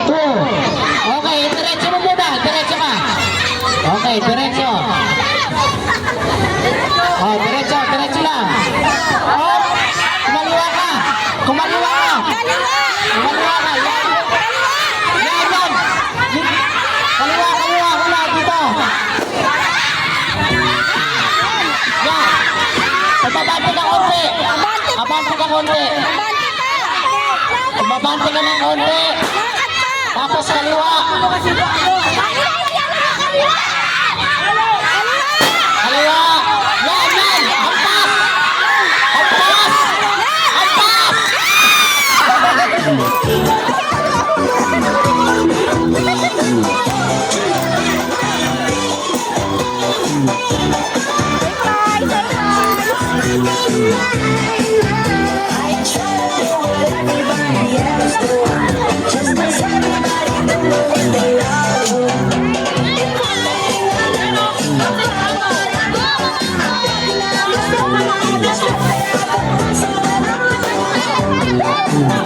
Okay, diretso mo muna. Diretso ka. Okay, diretso. Oh, diretso. Diretso lang. Oh, kumaliwa ka. Kumaliwa ka. Kumaliwa ka. Yan, yan. Kaliwa, kaliwa. Wala dito. Yan. Abante ka konti. Abante ka konti. Abante ka ng konti. Tapos kaliwa. Kaliwa. Yan, yan. Hampas. Hampas. Hampas.